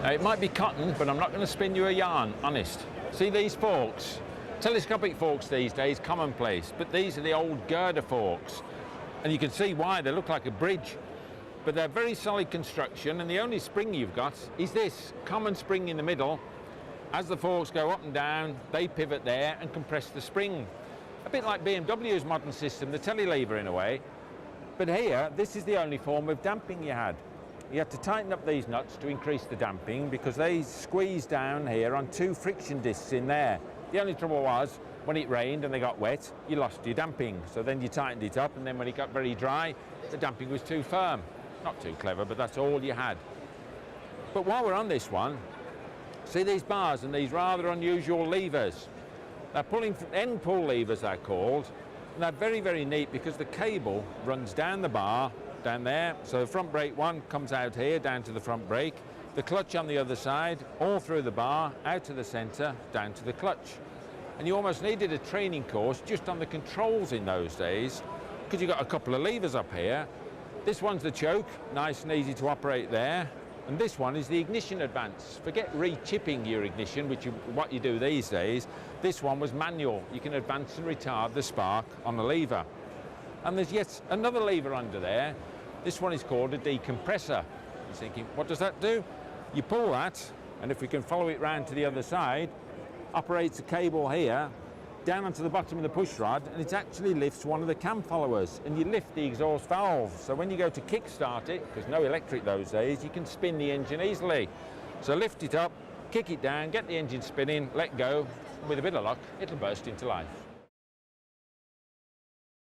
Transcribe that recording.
Now, it might be cotton, but I'm not going to spin you a yarn, honest. See these forks? Telescopic forks these days, commonplace, but these are the old Girder forks. And you can see why, they look like a bridge. But they're very solid construction, and the only spring you've got is this common spring in the middle. As the forks go up and down, they pivot there and compress the spring. A bit like BMW's modern system, the telelever in a way. But here, this is the only form of damping you had. You had to tighten up these nuts to increase the damping because they squeeze down here on 2 friction discs in there. The only trouble was, when it rained and they got wet, you lost your damping. So then you tightened it up, and then when it got very dry, the damping was too firm. Not too clever, but that's all you had. But while we're on this one, see these bars and these rather unusual levers. They're pulling end pull levers, they're called, and they're very, very neat because the cable runs down the bar, down there. So the front brake one comes out here, down to the front brake, the clutch on the other side, all through the bar, out to the centre, down to the clutch. And you almost needed a training course just on the controls in those days, because you've got a couple of levers up here. This one's the choke, nice and easy to operate there. And this one is the ignition advance. Forget re-chipping your ignition, which is what you do these days. This one was manual. You can advance and retard the spark on the lever. And there's yet another lever under there. This one is called a decompressor. You're thinking, what does that do? You pull that, and if we can follow it round to the other side, operates a cable here, down onto the bottom of the push rod, and it actually lifts one of the cam followers, and you lift the exhaust valve. So when you go to kick start it, because no electric those days, you can spin the engine easily. So lift it up, kick it down, get the engine spinning, let go, and with a bit of luck, it'll burst into life.